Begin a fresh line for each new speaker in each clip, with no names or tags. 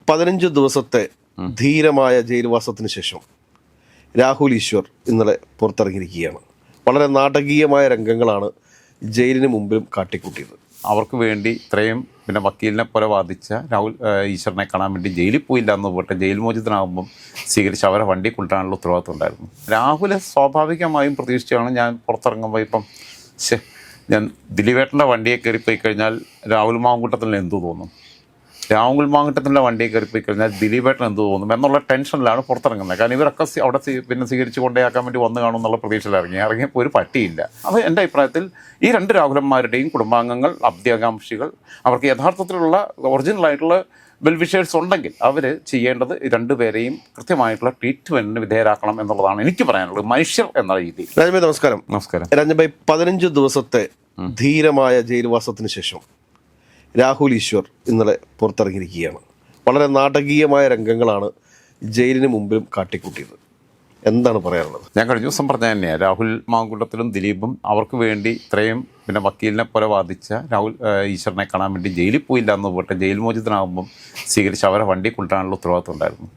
15 ദിവസത്തെ ധീരമായ ജയിൽവാസത്തിന് ശേഷം രാഹുൽ ഈശ്വർ ഇന്നലെ പുറത്തിറങ്ങിയിരിക്കുകയാണ്. വളരെ നാടകീയമായ രംഗങ്ങളാണ് ജയിലിന് മുമ്പിലും കാട്ടിക്കൂട്ടിയത്.
അവർക്ക് വേണ്ടി ഇത്രയും പിന്നെ വക്കീലിനെ പോലെ വാദിച്ച രാഹുൽ ഈശ്വറിനെ കാണാൻ വേണ്ടി ജയിലിൽ പോയില്ല എന്ന് പോട്ടെ, ജയിൽ മോചിതനാകുമ്പം സ്വീകരിച്ച് അവരെ വണ്ടി കൊണ്ടുവരാനുള്ള ഉത്തരവാദിത്വം ഉണ്ടായിരുന്നു. രാഹുലെ സ്വാഭാവികമായും പ്രതീക്ഷിച്ചാണ് ഞാൻ പുറത്തിറങ്ങുമ്പോൾ ഇപ്പം ഞാൻ ദിലീപേട്ടൻ്റെ വണ്ടിയെ കയറിപ്പോയി കഴിഞ്ഞാൽ രാഹുൽ മാങ്കൂട്ടത്തിന് എന്തു തോന്നും, രാഹുൽ മാങ്കൂട്ടത്തിൻ്റെ വണ്ടിയെ കയറിപ്പോയി കഴിഞ്ഞാൽ ദിലീപേട്ടൻ എന്ത് തോന്നും എന്നുള്ള ടെൻഷനിലാണ് പുറത്തിറങ്ങുന്നത്. കാരണം ഇവരൊക്കെ അവിടെ പിന്നെ സ്വീകരിച്ച് കൊണ്ടേയാക്കാൻ വേണ്ടി വന്നു കാണും എന്നുള്ള പ്രതീക്ഷയിൽ ഇറങ്ങിയപ്പോൾ ഒരു പട്ടിയില്ല. അത് എൻ്റെ അഭിപ്രായത്തിൽ ഈ രണ്ട് രാഹുലന്മാരുടെയും കുടുംബാംഗങ്ങൾ, അഭ്യാകാംക്ഷികൾ, അവർക്ക് യഥാർത്ഥത്തിലുള്ള ഒറിജിനലായിട്ടുള്ള വെൽവിഷേഴ്സ് ഉണ്ടെങ്കിൽ അവർ ചെയ്യേണ്ടത് രണ്ടുപേരെയും കൃത്യമായിട്ടുള്ള ട്രീറ്റ്മെൻറ്റിന് വിധേയരാക്കണം എന്നുള്ളതാണ് എനിക്ക് പറയാനുള്ളത്, മനുഷ്യർ എന്ന രീതിയിൽ.
രാജഭായ് നമസ്കാരം.
നമസ്കാരം.
രാജഭായ്, 15 ദിവസത്തെ ധീരമായ ജയിൽവാസത്തിന് ശേഷം രാഹുൽ ഈശ്വർ ഇന്നലെ പുറത്തിറങ്ങിയിരിക്കുകയാണ്. വളരെ നാടകീയമായ രംഗങ്ങളാണ് ജയിലിന് മുമ്പിലും കാട്ടിക്കൂട്ടിയത്. എന്താണ് പറയാനുള്ളത്?
ഞാൻ കഴിഞ്ഞ ദിവസം പറഞ്ഞ തന്നെയാണ്, രാഹുൽ മാങ്കൂട്ടത്തിലും ദിലീപും അവർക്ക് വേണ്ടി ഇത്രയും പിന്നെ വക്കീലിനെ പോലെ വാദിച്ച രാഹുൽ ഈശ്വറിനെ കാണാൻ വേണ്ടി ജയിലിൽ പോയില്ല എന്ന് പോട്ടെ, ജയിൽ മോചിതനാകുമ്പം സ്വീകരിച്ച് അവരെ വണ്ടി കൊണ്ടുവരാനുള്ള ഉത്തരവാദിത്വം ഉണ്ടായിരുന്നു.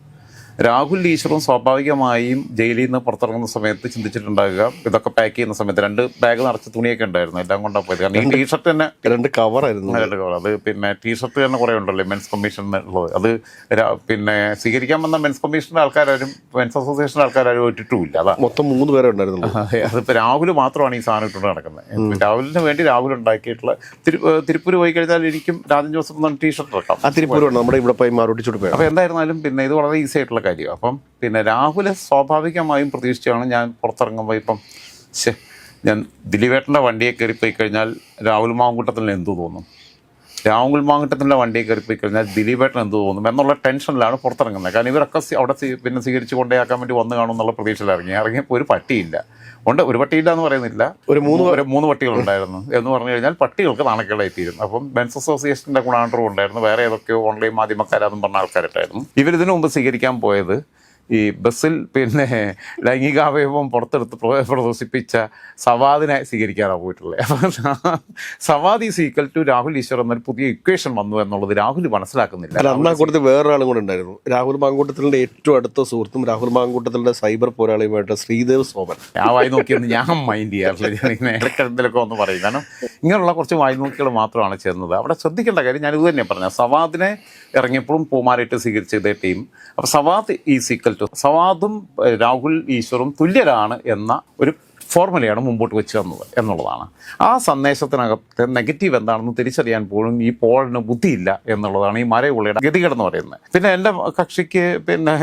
രാഹുൽ ഈശ്വറും സ്വാഭാവികമായും ജയിലിൽ നിന്ന് പുറത്തിറങ്ങുന്ന സമയത്ത് ചിന്തിച്ചിട്ടുണ്ടാകുക, ഇതൊക്കെ പാക്ക് ചെയ്യുന്ന സമയത്ത് 2 ബാഗ് നിറച്ച് തുണിയൊക്കെ ഉണ്ടായിരുന്നു, എല്ലാം കൊണ്ടാണ് പോയത്. കാരണം ഈ ടീഷർട്ട് തന്നെ
2 കവറായിരുന്നു.
2 കവർ. അത് പിന്നെ ടീഷർട്ട് തന്നെ കുറേ ഉണ്ടല്ലോ മെൻസ് കമ്മീഷൻ ഉള്ളത്. അത് പിന്നെ സ്വീകരിക്കാൻ വന്ന മെൻസ് കമ്മീഷൻ്റെ ആൾക്കാരും മെൻസ് അസോസിയേഷൻ്റെ ആൾക്കാരും ഇട്ടിട്ടുമില്ല. അതാ
മൊത്തം 3 പേരെ ഉണ്ടായിരുന്നു.
അതിപ്പോൾ രാഹുൽ മാത്രമാണ് ഈ സാധനം ഇട്ടുകൊണ്ട് നടക്കുന്നത്. രാഹുലിന് വേണ്ടി രാഹുൽ ഉണ്ടാക്കിയിട്ടുള്ള തിരുപ്പൂർ പോയി കഴിഞ്ഞാൽ എനിക്കും രാജൻ ജോസഫ് എന്ന ടീഷർട്ട് ഇറക്കാം.
ആ തിരുപ്പൂർ നമ്മുടെ ഇവിടെ പോയി മാറോട്ടിച്ചോട്ട് പോയി.
അപ്പോൾ എന്തായിരുന്നാലും പിന്നെ ഇത് വളരെ ഈസി ആയിട്ടുള്ള കാര്യം. അപ്പം പിന്നെ രാഹുലെ സ്വാഭാവികമായും പ്രതീക്ഷിച്ചാണ് ഞാൻ പുറത്തിറങ്ങുമ്പോൾ ഇപ്പം ഞാൻ ദിലീപേട്ടൻ്റെ വണ്ടിയെ കയറിപ്പോയി കഴിഞ്ഞാൽ രാഹുൽ മാങ്കൂട്ടത്തിന് എന്തു തോന്നും, രാഹുൽ മാങ്കൂട്ടത്തിൻ്റെ വണ്ടിയെ കയറിപ്പോയി കഴിഞ്ഞാൽ ദിലീപേട്ടൻ എന്ത് തോന്നും എന്നുള്ള ടെൻഷനിലാണ് പുറത്തിറങ്ങുന്നത്. കാരണം ഇവരൊക്കെ അവിടെ പിന്നെ സ്വീകരിച്ച് കൊണ്ടേയാക്കാൻ വേണ്ടി വന്നു കാണും എന്നുള്ള പ്രതീക്ഷയിൽ ഇറങ്ങിയപ്പോൾ ഒരു പട്ടിയില്ല. ഒരു പട്ടിയില്ല എന്ന് പറയുന്നില്ല, ഒരു 3 പട്ടികളുണ്ടായിരുന്നു എന്ന് പറഞ്ഞു കഴിഞ്ഞാൽ പട്ടികൾക്ക് നാണക്കേടായിത്തീരും. അപ്പം മെൻസ് അസോസിയേഷൻ്റെ ഗുണാണ്ടറും ഉണ്ടായിരുന്നു, വേറെ ഏതൊക്കെയോ ഓൺലൈൻ മാധ്യമക്കാരാന്നും പറഞ്ഞ ആൾക്കാരുണ്ടായിരുന്നു. ഇവരിതിനു മുമ്പ് സ്വീകരിക്കാൻ പോയത് ഈ ബസ്സിൽ പിന്നെ ലൈംഗികാവയവം പുറത്തെടുത്ത് പ്രദർശിപ്പിച്ച സവാദിനെ സ്വീകരിക്കാനാണ് പോയിട്ടുള്ളത്. അപ്പം Sawad is equal to Rahul Easwar എന്നൊരു പുതിയ ഇക്വേഷൻ വന്നു എന്നുള്ളത് രാഹുൽ മനസ്സിലാക്കുന്നില്ല.
എറണാകുളത്ത് വേറൊരാളും കൂടെ ഉണ്ടായിരുന്നു, രാഹുൽ മാങ്കൂട്ടത്തിൻ്റെ ഏറ്റവും അടുത്ത സുഹൃത്തും രാഹുൽ മാങ്കൂട്ടത്തിൻ്റെ സൈബർ പോരാളിയുമായിട്ട് ശ്രീദേവ് സോമൻ.
ആ വായി നോക്കിയൊന്നും ഞാൻ മൈൻഡ് ചെയ്യാറില്ല, ഞാൻ ഇടയ്ക്കിടയിലൊക്കെ ഒന്ന് പറയും. കാരണം ഇങ്ങനെയുള്ള കുറച്ച് വായി നോക്കികൾ മാത്രമാണ് ചേർന്നത്. അവിടെ ശ്രദ്ധിക്കേണ്ട കാര്യം ഞാൻ ഇത് തന്നെ പറഞ്ഞത്, സവാദിനെ ഇറങ്ങിയപ്പോഴും പൂമാരിട്ട് സ്വീകരിച്ച ഇതേ ടീം. അപ്പോൾ സവാദ് ഈസ് ഈക്വൽ ടു, സവാദും രാഹുൽ ഈശ്വറും തുല്യരാണ് എന്ന ഒരു ഫോർമുലയാണ് മുമ്പോട്ട് വെച്ച് തന്നത് എന്നുള്ളതാണ്. ആ സന്ദേശത്തിനകത്ത് നെഗറ്റീവ് എന്താണെന്ന് തിരിച്ചറിയാൻ പോലും ഈ പോളിന് ബുദ്ധിയില്ല എന്നുള്ളതാണ് ഈ മരയുള്ളിയുടെ ഗതികേടെന്ന് പറയുന്നത്. പിന്നെ എൻ്റെ കക്ഷിക്ക് പിന്നെ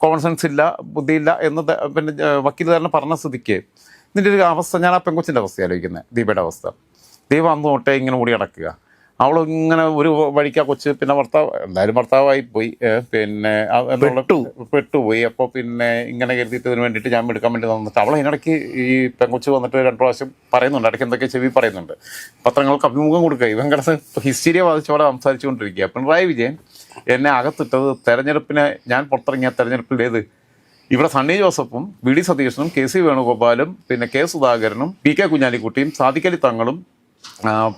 കോമൺ സെൻസ് ഇല്ല, ബുദ്ധിയില്ല എന്ന് പിന്നെ വക്കീൽ തന്നെ പറഞ്ഞ സ്ഥിതിക്ക് ഇതിൻ്റെ ഒരു അവസ്ഥ, ഞാൻ ആ പെങ്കൊച്ചിൻ്റെ അവസ്ഥ ആലോചിക്കുന്നത്, ദീപയുടെ അവസ്ഥ. ദീപ അന്ന് തൊട്ടേ ഇങ്ങനെ ഓടി നടക്കുക, അവളിങ്ങനെ ഒരു വഴിക്കാ കൊച്ച്, പിന്നെ എന്തായാലും ഭർത്താവായി പോയി, പിന്നെ പെട്ടുപോയി. അപ്പോൾ പിന്നെ ഇങ്ങനെ കരുതിയിട്ട് ഇതിന് വേണ്ടിയിട്ട് ഞാൻ എടുക്കാൻ വേണ്ടി തന്നിട്ട് അവൾ അതിനിടയ്ക്ക് ഈ പെങ്കൊച്ച് വന്നിട്ട് 2 പ്രാവശ്യം പറയുന്നുണ്ട്, ഇടയ്ക്ക് എന്തൊക്കെ ചെവി പറയുന്നുണ്ട്, പത്രങ്ങൾക്ക് അഭിമുഖം കൊടുക്കുക. ഇവൻ കിടന്ന് ഹിസ്റ്റീരിയ ബാധിച്ചോടെ സംസാരിച്ചുകൊണ്ടിരിക്കുക. പിണറായി വിജയൻ എന്നെ അകത്തിട്ടത് തെരഞ്ഞെടുപ്പിനെ, ഞാൻ പുറത്തിറങ്ങിയ തെരഞ്ഞെടുപ്പിലേത് ഇവിടെ സണ്ണി ജോസഫും വി ഡി സതീശനും കെ സി വേണുഗോപാലും പിന്നെ കെ സുധാകരനും പി കെ കുഞ്ഞാലിക്കുട്ടിയും സാദിഖലി തങ്ങളും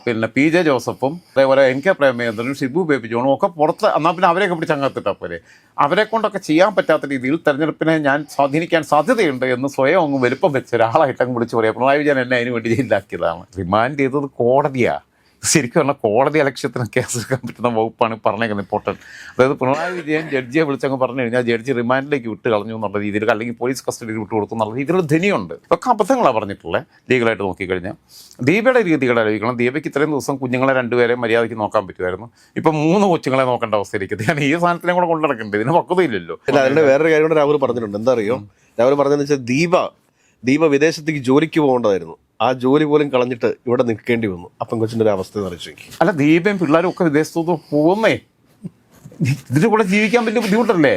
പിന്നെ പി ജെ ജോസഫും അതേപോലെ എൻ കെ പ്രേമചന്ദ്രനും ഷിബു ബേബി ജോണും ഒക്കെ പുറത്ത്, എന്നാൽ പിന്നെ അവരെയൊക്കെ പിടിച്ച് അങ്ങത്തിട്ടാൽ പോലെ അവരെ കൊണ്ടൊക്കെ ചെയ്യാൻ പറ്റാത്ത രീതിയിൽ തെരഞ്ഞെടുപ്പിനെ ഞാൻ സ്വാധീനിക്കാൻ സാധ്യതയുണ്ട് എന്ന് സ്വയം അങ്ങ് വലുപ്പം വെച്ച് ഒരാളായിട്ടങ്ങ് വിളിച്ച് പറയാം. പിണറായി വിജയൻ എന്നെ അതിന് വേണ്ടി ജയിലിലാക്കിയതാണ്. റിമാൻഡ് ചെയ്തത് കോടതിയാണ്. ശരിക്കും പറഞ്ഞാൽ കോടതി അലക്ഷ്യത്തിന് കേസെടുക്കാൻ പറ്റുന്ന വകുപ്പാണ് പറഞ്ഞേക്കുന്നത്, ഇമ്പോർട്ടൻറ്റ്. അതായത് പിണറായി വിജയൻ ജഡ്ജിയെ വിളിച്ചങ്ങ് പറഞ്ഞു കഴിഞ്ഞാൽ ജഡ്ജി റിമാൻഡിലേക്ക് വിട്ട് കളഞ്ഞു എന്നുള്ള രീതിയിൽ, അല്ലെങ്കിൽ പോലീസ് കസ്റ്റഡിയിൽ വിട്ട് കൊടുക്കും എന്നുള്ള രീതിയിലുള്ള ധനിയുണ്ട്. ഇതൊക്കെ അബദ്ധങ്ങളാണ് പറഞ്ഞിട്ടുള്ളത് ലീഗലായിട്ട് നോക്കിക്കഴിഞ്ഞാൽ. ദീപയുടെ രീതികൾ ആലോചിക്കണം. ദീപയ്ക്ക് ഇത്രയും ദിവസം കുഞ്ഞുങ്ങളെ 2 പേരെ മര്യാദയ്ക്ക് നോക്കാൻ പറ്റുമായിരുന്നു, ഇപ്പം 3 കൊച്ചുങ്ങളെ നോക്കേണ്ട അവസ്ഥയിലേക്ക്. ഞാൻ ഈ സാധനത്തിനെ കൂടെ കൊണ്ടുനടക്കേണ്ടത്, ഇതിന് പക്വതയില്ലല്ലോ.
അതിൻ്റെ വേറൊരു കാര്യം കൂടെ രാഹുൽ പറഞ്ഞിട്ടുണ്ട്. എന്താ അറിയോ രാഹുൽ പറഞ്ഞതെന്ന് വെച്ചാൽ, ദീപ വിദേശത്തേക്ക് ജോലിക്ക് പോകേണ്ടതായിരുന്നു, ആ ജോലി പോലും കളഞ്ഞിട്ട് ഇവിടെ നിൽക്കേണ്ടി വന്നു. അപ്പം കൊച്ചിൻ്റെ ഒരു അവസ്ഥ അറിയിച്ചു.
അല്ല, ദീപയും പിള്ളേരും ഒക്കെ വിദേശത്തോട്ട് പോകുന്നേ, ഇതിൻ്റെ കൂടെ ജീവിക്കാൻ വലിയ ബുദ്ധിമുട്ടല്ലേ?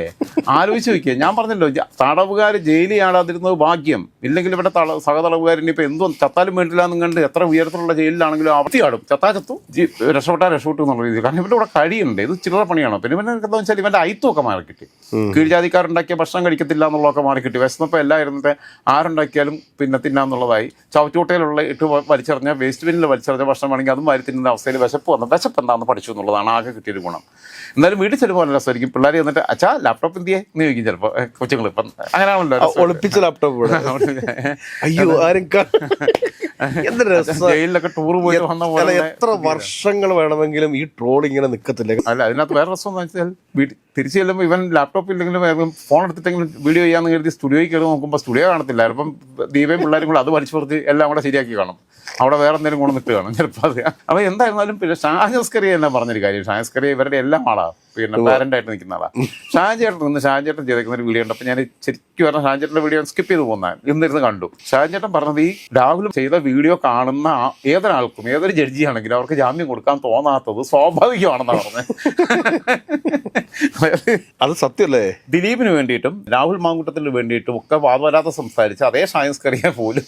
ആലോചിച്ച് വയ്ക്കുക. ഞാൻ പറഞ്ഞല്ലോ, തടവുകാർ ജയിലിൽ ആടാതിരുന്നത് ഭാഗ്യം. ഇല്ലെങ്കിൽ ഇവിടെ സഹതടവുകാരനെ ഇപ്പോൾ എന്തോ ചത്താലും വേണ്ടില്ല എന്നും കണ്ട് എത്ര ഉയരത്തിലുള്ള ജയിലിലാണെങ്കിലും അവധിയാടും. ചത്തു രക്ഷപ്പെട്ടു എന്നുള്ള രീതിയിൽ. കാരണം ഇവരുടെ ഇവിടെ കഴിയുന്നുണ്ട്, ഇത് ചില്ലറ പണിയാണോ? പിന്നെ എന്താണെന്ന് വെച്ചാൽ ഇവൻ്റെ അയിത്വമൊക്കെ മാറിക്കിട്ടി. കീഴ്ജാതിക്കാരുണ്ടാക്കിയ ഭക്ഷണം കഴിക്കത്തില്ല എന്നുള്ളതൊക്കെ മാറിക്കിട്ടി. വിശന്നപ്പോൾ എല്ലായിരുന്നത്തെ ആരുണ്ടാക്കിയാലും പിന്നെ തിന്നാന്നുള്ളതായി. ചവറ്റുകൊട്ടയിലുള്ള ഇട്ട് വലിച്ചെറിഞ്ഞ വേസ്റ്റ് ബിന്നിൽ വലിച്ചെറിഞ്ഞ ഭക്ഷണം വേണമെങ്കിൽ അതും വാരി തിന്നുന്ന അവസ്ഥയിൽ വിശപ്പ് എന്താണെന്ന് പഠിച്ചു എന്നുള്ളതാണ് ആകെ കിട്ടിയൊരു ഗുണം. എന്നാലും വീട്ടിൽ വീട്ടിൽ ചെല്ലുമ്പോൾ നല്ല രസമായിരിക്കും. പിള്ളേർ വന്നിട്ട് അച്ഛാ ലാപ്ടോപ്പ് എന്തിയെ എന്ന് ചോദിക്കും ചിലപ്പോൾ കൊച്ചുങ്ങൾ. ഇപ്പം അങ്ങനെയാണല്ലോ
ഒളിപ്പിച്ച ലാപ്ടോപ്പ്. അയ്യോ ആരും
ജയിലിലൊക്കെ ടൂർ പോയിട്ട് വന്ന പോലെ.
എത്ര വർഷങ്ങൾ വേണമെങ്കിലും ഈ ട്രോൾ ഇങ്ങനെ നിൽക്കത്തില്ല.
അല്ല, അതിനകത്ത് വേറെ രസം എന്ന് വെച്ചാൽ തിരിച്ചു ചെല്ലുമ്പോൾ ഇവൻ ലാപ്ടോപ്പ് ഇല്ലെങ്കിലും ഫോൺ എടുത്തിട്ടെങ്കിലും വീഡിയോ ചെയ്യാന്ന് കരുതി സ്റ്റുഡിയോയിൽ കയറി നോക്കുമ്പോൾ സ്റ്റുഡിയോ കാണത്തില്ല. ചിലപ്പം ദീപയും പിള്ളേരും കൂടെ അത് വലിച്ചു പുറത്ത് എല്ലാം കൂടെ ശരിയാക്കി കാണും. അവിടെ വേറെ എന്തെങ്കിലും കൊണ്ട് നിൽക്കുക കാണും ചിലപ്പോൾ. അത് അപ്പോൾ എന്തായിരുന്നാലും പിന്നെ ഷാജസ്കറിയ എന്നെ പറഞ്ഞൊരു കാര്യം, ഷാജസ്കറിയ ഇവരുടെ എല്ലാം ആളാണ്, പിന്നെ പാരൻ്റായിട്ട് നിൽക്കുന്ന ആളാണ്. ഷാജേട്ടൻ ചെയ്തേക്കുന്ന ഒരു വീഡിയോ ഉണ്ട്. അപ്പോൾ ഞാൻ ശരിക്കും പറഞ്ഞാൽ ഷാജേട്ടൻ്റെ വീഡിയോ സ്കിപ്പ് ചെയ്ത് പോകുന്നതാണ്, ഇന്നിരുന്ന് കണ്ടു. ഷാജേട്ടൻ പറഞ്ഞത് ഈ രാഹുൽ ചെയ്ത വീഡിയോ കാണുന്ന ഏതൊരാൾക്കും ഏതൊരു ജഡ്ജിയാണെങ്കിലും അവർക്ക് ജാമ്യം കൊടുക്കാൻ തോന്നാത്തത് സ്വാഭാവികമാണെന്നാണ് പറഞ്ഞത്.
അത് സത്യമല്ലേ?
ദിലീപിന് വേണ്ടിയിട്ടും രാഹുൽ മാങ്കൂട്ടത്തിന് വേണ്ടിയിട്ടും ഒക്കെ വാദവരാതെ സംസാരിച്ച് അതേ ഷാജസ്കറിയെ പോലും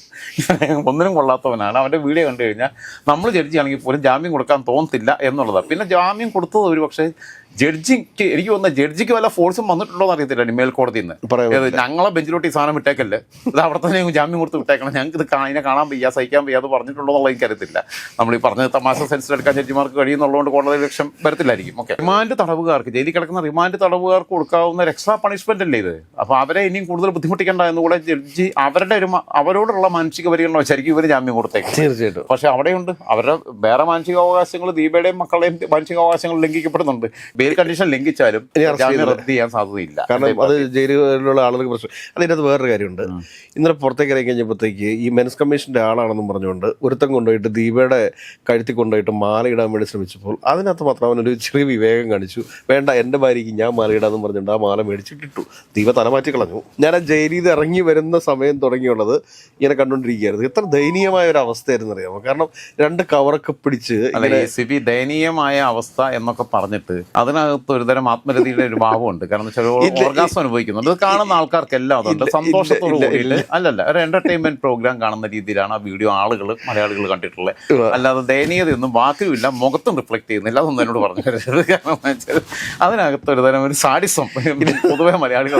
ഒന്നിനും കൊള്ളാത്തവനാണ്. അവൻ്റെ വീഡിയോ കണ്ടു കഴിഞ്ഞാൽ നമ്മൾ ജഡ്ജിയാണെങ്കിൽ പോലും ജാമ്യം കൊടുക്കാൻ തോന്നത്തില്ല എന്നുള്ളതാണ്. പിന്നെ ജാമ്യം കൊടുത്തത് ഒരു പക്ഷേ ജഡ്ജിക്ക്, എനിക്ക് തോന്നുന്നത് ജഡ്ജിക്ക് വല്ല ഫോഴ്സും വന്നിട്ടുണ്ടോ എന്ന് അറിയത്തില്ല മേൽക്കോടതിയിൽ നിന്ന്. ഞങ്ങളെ ബെഞ്ചിലോട്ട് ഈ സാധനം വിട്ടേക്കല്ലേ, ഇത് അവിടെ തന്നെ ജാമ്യം കൊടുത്ത് വിട്ടേക്കണം, ഞങ്ങൾക്ക് ഇത് ഇതിനെ കാണാൻ വയ്യ, സഹിക്കാൻ വയ്യ, അത് പറഞ്ഞിട്ടുണ്ടോ എന്നുള്ളത് എനിക്കറിയത്തില്ല. നമ്മൾ ഈ പറഞ്ഞത് തമാശ സെൻസിലെടുക്കാൻ ജഡ്ജിമാർക്ക് കഴിയുന്നുള്ളതുകൊണ്ട് കോടതി ലക്ഷ്യം വരത്തില്ലായിരിക്കും. ഓക്കെ, റിമാൻഡ് തടവുകാർക്ക്, ജയിലിൽ കിടക്കുന്ന റിമാൻഡ് തടവുകാർക്ക് കൊടുക്കാവുന്ന ഒരു എക്സ്ട്രാ പണിഷ്മെന്റ് അല്ലേ ഇത്? അപ്പോൾ അവരെ ഇനിയും കൂടുതൽ ബുദ്ധിമുട്ടിക്കേണ്ട എന്നുകൂടെ ജഡ്ജി അവരോടുള്ള മാനസിക പരിഗണന വെച്ചായിരിക്കും ഇവർ ജാമ്യം കൊടുത്തേക്കും. തീർച്ചയായിട്ടും. പക്ഷെ അവിടെയുണ്ട് അവരുടെ വേറെ മാനസികാവകാശങ്ങൾ, ദീപയുടെയും മക്കളുടെയും മാനസികാവകാശങ്ങൾ ലംഘിക്കപ്പെടുന്നുണ്ട്. ബെയിൽ കണ്ടീഷൻ ലംഘിച്ചാലും റദ്ദ് ചെയ്യാൻ സാധ്യതയില്ല.
കാരണം അത് ജയിലുകളിലുള്ള ആളുകൾക്ക് പ്രശ്നം. അതിനകത്ത് വേറൊരു കാര്യമുണ്ട്. ഇന്നലെ പുറത്തേക്ക് ഇറങ്ങി കഴിഞ്ഞപ്പോഴത്തേക്ക് ഈ മെൻസ് കമ്മീഷന്റെ ആളാണെന്നും പറഞ്ഞുകൊണ്ട് ഒരുത്തം കൊണ്ടുപോയിട്ട് ദീപയുടെ കഴുത്തി കൊണ്ടുപോയിട്ട് മാല ഇടാൻ വേണ്ടി ശ്രമിച്ചപ്പോൾ അതിനകത്ത് മാത്രം അവനൊരു ചെറിയ വിവേകം കാണിച്ചു. വേണ്ട, എൻ്റെ ഭാര്യയ്ക്ക് ഞാൻ മാല ഇടാന്ന് പറഞ്ഞിട്ട് ആ മാല മേടിച്ചിട്ടിട്ടു. ദീപ തലമാറ്റി കളഞ്ഞു. ഞാൻ ആ ജയിലിൽ നിന്ന് ഇറങ്ങി വരുന്ന സമയം തുടങ്ങിയുള്ളത് ഇങ്ങനെ കണ്ടുകൊണ്ടിരിക്കുകയായിരുന്നു. എത്ര ദയനീയമായ ഒരു അവസ്ഥയായിരുന്നു അറിയാമോ? കാരണം രണ്ട് കവറൊക്കെ പിടിച്ച്
ദയനീയമായ അവസ്ഥ എന്നൊക്കെ പറഞ്ഞിട്ട് അതിനകത്ത് ഒരുതരം ആത്മരതിയുടെ ഒരു ഭാവമുണ്ട്. കാരണം ചില ഓർഗാസം അനുഭവിക്കുന്നുണ്ട്. അത് കാണുന്ന ആൾക്കാർക്കെല്ലാം അതുണ്ട്. സന്തോഷത്തോടു കൂടിയിട്ട് അല്ലല്ല, ഒരു എന്റർടൈൻമെന്റ് പ്രോഗ്രാം കാണുന്ന രീതിയിലാണ് ആ വീഡിയോ മലയാളികൾ കണ്ടിട്ടുള്ളത്. അല്ലാതെ ദയനീയതയൊന്നും വാക്കുമില്ല, മുഖത്തും റിഫ്ലക്ട് ചെയ്യുന്നില്ല. അതൊന്നും എന്നോട് പറഞ്ഞു തരുന്നത്. കാരണം വെച്ചാൽ അതിനകത്ത് ഒരുതരം ഒരു സാഡിസം പൊതുവെ മലയാളികൾ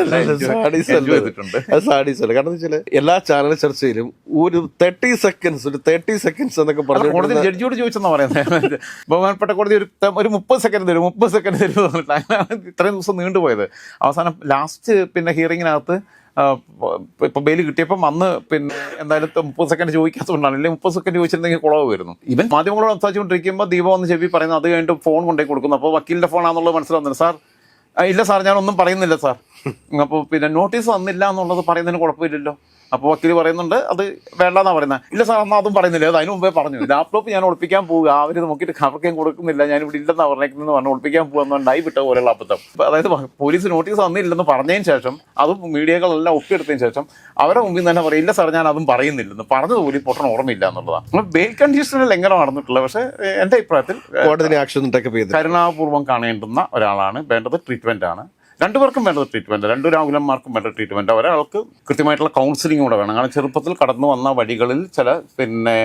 ചെയ്തിട്ടുണ്ട്.
അത് സാഡിസല്ല. കാരണം വെച്ചാൽ എല്ലാ ചാനൽ ചർച്ചയിലും ഒരു 30 സെക്കൻഡ്സ് എന്നൊക്കെ പറഞ്ഞു
കോടതി ജഡ്ജിയോട് ചോദിച്ചെന്നാ പറയുന്നത്. ബഹുമാനപ്പെട്ട കോടതി ഒരു 30 സെക്കൻഡ് തരും ഇത്രയും ദിവസം നീണ്ടുപോയത്. അവസാനം ലാസ്റ്റ് പിന്നെ ഹിയറിങ്ങിനകത്ത് ഇപ്പം ബെയിൽ കിട്ടിയപ്പം അന്ന് പിന്നെ എന്തായാലും 30 സെക്കൻഡ് ചോദിക്കാത്തതുകൊണ്ടാണ്. അല്ലെങ്കിൽ 30 സെക്കൻഡ് ചോദിച്ചിരുന്നെങ്കിൽ കുളവ് വരുന്നു. ഇവൻ മാധ്യമങ്ങളോട് സംസാരിച്ചുകൊണ്ടിരിക്കുമ്പോൾ ദീപ വന്ന് ചെവി പറയുന്നത്, അത് കഴിഞ്ഞിട്ട് ഫോൺ കൊണ്ടേ കൊടുക്കുന്നു. അപ്പോൾ വക്കീലിൻ്റെ ഫോണാണെന്നുള്ളത് മനസ്സിലാവുന്നില്ല. സാർ ഇല്ല സാർ, ഞാനൊന്നും പറയുന്നില്ല സാർ. അപ്പോൾ പിന്നെ നോട്ടീസ് വന്നില്ല എന്നുള്ളത് പറയുന്നതിന് കുഴപ്പമില്ലല്ലോ. അപ്പോൾ വക്കീൽ പറയുന്നുണ്ട് അത് വേണ്ടെന്നാണ് പറയുന്നത്. ഇല്ല സാർ എന്നാൽ അതും പറയുന്നില്ല, അത് അതിന് മുമ്പേ പറഞ്ഞു. ലാപ്ടോപ്പ് ഞാൻ ഒളിപ്പിക്കാൻ പോവുക, അവരിത് നോക്കിയിട്ട് കവർക്കേം കൊടുക്കുന്നില്ല, ഞാനിവിടെ ഇല്ലെന്നാണ് പറഞ്ഞേക്കുന്നതെന്ന് പറഞ്ഞ് ഒളിപ്പിക്കാൻ പോകുന്നുണ്ടായി വിട്ട പോലെയുള്ള അബദ്ധം. അതായത് പോലീസ് നോട്ടീസ് വന്നില്ലെന്ന് പറഞ്ഞതിന് ശേഷം, അതും മീഡിയകളെല്ലാം ഒപ്പിയെടുത്തതിന് ശേഷം അവരെ മുമ്പിൽ തന്നെ പറയും ഇല്ല സാർ ഞാൻ അതും പറയുന്നില്ലെന്ന്. പറഞ്ഞത് പോലും പൊട്ടൻ ഓർമ്മയില്ല എന്നുള്ളതാണ്. ബെയിൽ കണ്ടീഷനിൽ എങ്ങനെ നടന്നിട്ടുള്ളത്. പക്ഷേ എൻ്റെ അഭിപ്രായത്തിൽ കരുണാപൂർവ്വം കാണേണ്ടുന്ന ഒരാളാണ്. വേണ്ടത് ട്രീറ്റ്മെൻ്റ് ആണ്. രണ്ടുപേർക്കും വേണ്ടത് ട്രീറ്റ്മെൻറ്റ്, രണ്ടു രാഹുലന്മാർക്കും വേണ്ട ട്രീറ്റ്മെൻറ്റ്. ഒരാൾക്ക് കൃത്യമായിട്ടുള്ള കൗൺസിലിംഗ് കൂടെ വേണം. കാരണം ചെറുപ്പത്തിൽ കടന്നു വന്ന വഴികളിൽ ചില പിന്നെ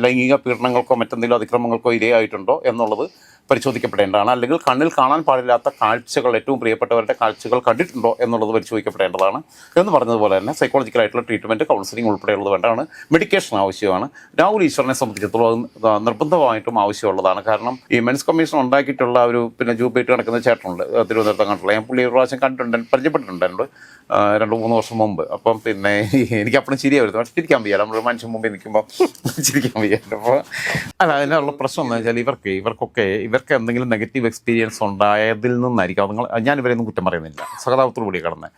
ലൈംഗിക പീഡനങ്ങൾക്കോ മറ്റെന്തെങ്കിലും അതിക്രമങ്ങൾക്കോ ഇരയായിട്ടുണ്ടോ എന്നുള്ളത് പരിശോധിക്കപ്പെടേണ്ടതാണ്. അല്ലെങ്കിൽ കണ്ണിൽ കാണാൻ പാടില്ലാത്ത കാഴ്ചകൾ, ഏറ്റവും പ്രിയപ്പെട്ടവരുടെ കാഴ്ചകൾ കണ്ടിട്ടുണ്ടോ എന്നുള്ളത് പരിശോധിക്കപ്പെടേണ്ടതാണ്. എന്ന് പറഞ്ഞതുപോലെ തന്നെ സൈക്കോളജിക്കലായിട്ടുള്ള ട്രീറ്റ്മെൻറ്റ്, കൗൺസിലിംഗ് ഉൾപ്പെടെയുള്ളത് വേണ്ടതാണ്. മെഡിക്കേഷൻ ആവശ്യമാണ്. രാഹുൽ ഈശ്വറിനെ സംബന്ധിച്ചിടത്തോളം അത് നിർബന്ധമായിട്ടും ആവശ്യമുള്ളതാണ്. കാരണം ഈ മെൻസ് കമ്മീഷൻ ഉണ്ടാക്കിയിട്ടുള്ള ഒരു പിന്നെ ജൂബേറ്റ് നടക്കുന്ന ചേട്ടനുണ്ട് തിരുവനന്തപുരത്ത് കണ്ടിട്ടുള്ള. ഞാൻ പുള്ളി ഒരു പ്രാവശ്യം കണ്ടിട്ടുണ്ട്, പരിചയപ്പെട്ടിട്ടുണ്ടായിരുന്നു 2-3 വർഷം മുമ്പ്. അപ്പം പിന്നെ എനിക്ക് അപ്പോഴും ചിരിയാ വരുന്നത്. പക്ഷെ ചിരിക്കാൻ വയ്യ, നമ്മൾ മനുഷ്യൻ മുമ്പിൽ നിൽക്കുമ്പോൾ ചിരിക്കാൻ വയ്യ. അപ്പോൾ അല്ല, അതിനുള്ള പ്രശ്നം എന്ന് വെച്ചാൽ ഇവർക്ക് എന്തെങ്കിലും നെഗറ്റീവ് എക്സ്പീരിയൻസ് ഉണ്ടായതിൽ നിന്നായിരിക്കും. ഞാൻ ഇവരെയൊന്നും കുറ്റം പറയുന്നില്ല, സഹതാപത്തോടു കൂടി കടന്ന്.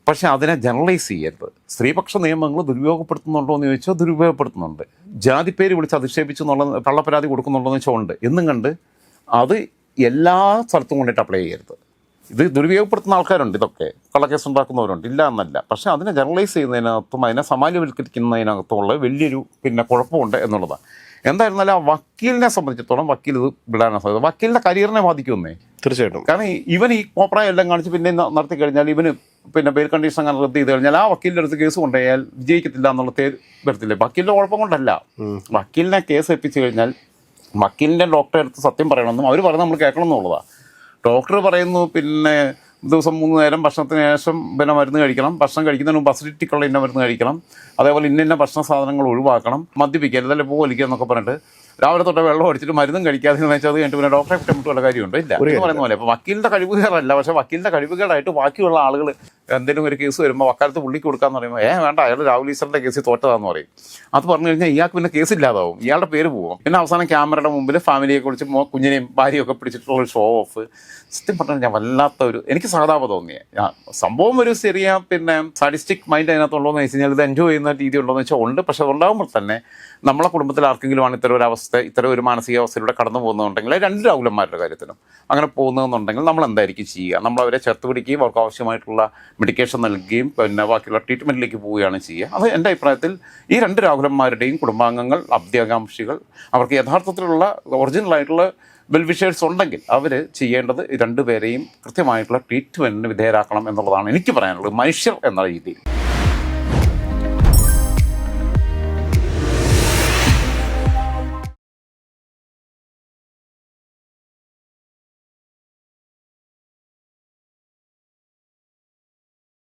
പക്ഷേ അതിനെ ജനറലൈസ് ചെയ്യരുത്. സ്ത്രീപക്ഷ നിയമങ്ങൾ ദുരുപയോഗപ്പെടുത്തുന്നുണ്ടോ എന്ന് ചോദിച്ചാൽ ദുരുപയോഗപ്പെടുത്തുന്നുണ്ട്. ജാതിപ്പേര് വിളിച്ച് അധിക്ഷേപിച്ചു എന്നുള്ള കള്ളപ്പരാതി കൊടുക്കുന്നുണ്ടോ എന്ന് വെച്ചാൽ ഉണ്ട്. എന്നും കണ്ട് അത് എല്ലാ സ്ഥലത്തും കൊണ്ടിട്ട് അപ്ലൈ ചെയ്യരുത്. ഇത് ദുരുപയോഗപ്പെടുത്തുന്ന ആൾക്കാരുണ്ട്, ഇതൊക്കെ കള്ളക്കേസ് ഉണ്ടാക്കുന്നവരുണ്ട്, ഇല്ല എന്നല്ല. പക്ഷേ അതിനെ ജനറലൈസ് ചെയ്യുന്നതിനകത്തും അതിനെ സമാനവൽക്കരിക്കുന്നതിനകത്തുമുള്ള വലിയൊരു പിന്നെ കുഴപ്പമുണ്ട് എന്നുള്ളതാണ്. എന്തായിരുന്നാലും ആ വക്കീലിനെ സംബന്ധിച്ചിടത്തോളം വക്കീൽ ഇത് വിടാനാണ് സാധ്യത. വക്കീലിൻ്റെ കരിയറിനെ ബാധിക്കുമെന്നേ തീർച്ചയായിട്ടും. കാരണം ഇവൻ ഈ കോപ്രായം എല്ലാം കാണിച്ച് പിന്നെ നടത്തി കഴിഞ്ഞാൽ ഇവന് പിന്നെ ബെയിൽ കണ്ടീഷൻ അങ്ങനെ റദ്ദ് ചെയ്ത് കഴിഞ്ഞാൽ ആ വക്കീലിൻ്റെ അടുത്ത് കേസ് കൊണ്ടുപോയാൽ വിജയിക്കത്തില്ല എന്നുള്ള വരത്തില്ലേ. വക്കീലിൻ്റെ കുഴപ്പം കൊണ്ടല്ല, വക്കീലിനെ കേസ് എത്തിച്ചു കഴിഞ്ഞാൽ വക്കീലിൻ്റെ ഡോക്ടറെ അടുത്ത് സത്യം പറയണമെന്നും അവർ പറയുന്നത് നമ്മൾ കേൾക്കണം എന്നുള്ളതാണ്. ഡോക്ടർ പറയുന്നു പിന്നെ ദിവസം 3 നേരം ഭക്ഷണത്തിന് ശേഷം പിന്നെ മരുന്ന് കഴിക്കണം, ഭക്ഷണം കഴിക്കുന്നതിന് മുമ്പ് അസിഡിറ്റിക്കുള്ള ഇന്ന മരുന്ന് കഴിക്കണം, അതേപോലെ ഇന്ന ഭക്ഷണ സാധനങ്ങൾ ഒഴിവാക്കണം, മദ്യപിക്കരുത്, അല്ലെ പോലിക്കുക എന്നൊക്കെ പറഞ്ഞിട്ട് രാവിലെ തൊട്ട് വെള്ളം അടിച്ചിട്ട് മരുന്നും കഴിക്കാതെ എന്ന് വെച്ചാൽ അത് കഴിഞ്ഞിട്ട് പിന്നെ ഡോക്ടറെ കുറ്റമിട്ട് വല്ല കാര്യമുണ്ടോ? ഇല്ല എന്ന് പറയുന്ന പോലെ. അപ്പോൾ വക്കീലിൻ്റെ കഴിവുകേടല്ല, പക്ഷേ വക്കീലിൻ്റെ കഴിവുകേടായിട്ട് ബാക്കിയുള്ള ആളുകൾ എന്തെങ്കിലും ഒരു കേസ് വരുമ്പോൾ വക്കാലത്ത് പുള്ളിക്ക് കൊടുക്കാന്ന് പറയുമ്പോൾ വേണ്ട, അയാൾ രാഹുൽ ഈശ്വറിൻ്റെ കേസിൽ തോറ്റതാന്ന് പറയും. അത് പറഞ്ഞു കഴിഞ്ഞാൽ ഇയാൾക്ക് പിന്നെ കേസില്ലാതാവും, ഇയാളുടെ പേര് പോകും. പിന്നെ അവസാനം ക്യാമറയുടെ മുമ്പിൽ ഫാമിലിയെ കുറിച്ച് കുഞ്ഞിനെയും ഭാര്യയൊക്കെ പിടിച്ചിട്ടുള്ള ഷോ ഓഫ്. സത്യം പറഞ്ഞാൽ ഞാൻ വല്ലാത്ത എനിക്ക് സഹതാപം തോന്നിയ സംഭവം ഒരു ചെറിയ പിന്നെ സാഡിസ്റ്റിക് മൈൻഡ് അതിനകത്തുള്ളതെന്ന് വെച്ച് കഴിഞ്ഞാൽ ഇത് എൻജോയ് ചെയ്യുന്ന രീതി ഉണ്ടോയെന്ന് വെച്ചാൽ ഉണ്ട്. പക്ഷെ അതുണ്ടാകുമ്പോൾ തന്നെ നമ്മളെ കുടുംബത്തിൽ ആർക്കെങ്കിലും ആണ് ഇത്തരം ഒരു അവസ്ഥ, ഇത്തരം ഒരു മാനസികാവസ്ഥയിലൂടെ കടന്നു പോകുന്നുണ്ടെങ്കിൽ 2 രാഹുലന്മാരുടെ കാര്യത്തിനും അങ്ങനെ പോകുന്നതെന്നുണ്ടെങ്കിൽ നമ്മൾ എന്തായിരിക്കും ചെയ്യുക? നമ്മൾ അവരെ ചേർത്ത് പിടിക്കുകയും അവർക്ക് ആവശ്യമായിട്ടുള്ള മെഡിക്കേഷൻ നൽകുകയും പിന്നെ ബാക്കിയുള്ള ട്രീറ്റ്മെൻറ്റിലേക്ക് പോവുകയാണ് ചെയ്യുക. അത് എൻ്റെ അഭിപ്രായത്തിൽ ഈ 2 രാഹുലന്മാരുടെയും കുടുംബാംഗങ്ങൾ, അഭ്യാകാംക്ഷികൾ, അവർക്ക് യഥാർത്ഥത്തിലുള്ള ഒറിജിനലായിട്ടുള്ള വെൽവിഷേഴ്സ് ഉണ്ടെങ്കിൽ അവർ ചെയ്യേണ്ടത് 2 പേരെയും കൃത്യമായിട്ടുള്ള ട്രീറ്റ്മെൻറ്റിന് വിധേയരാക്കണം എന്നുള്ളതാണ് എനിക്ക് പറയാനുള്ളത്, മനുഷ്യർ എന്ന രീതിയിൽ.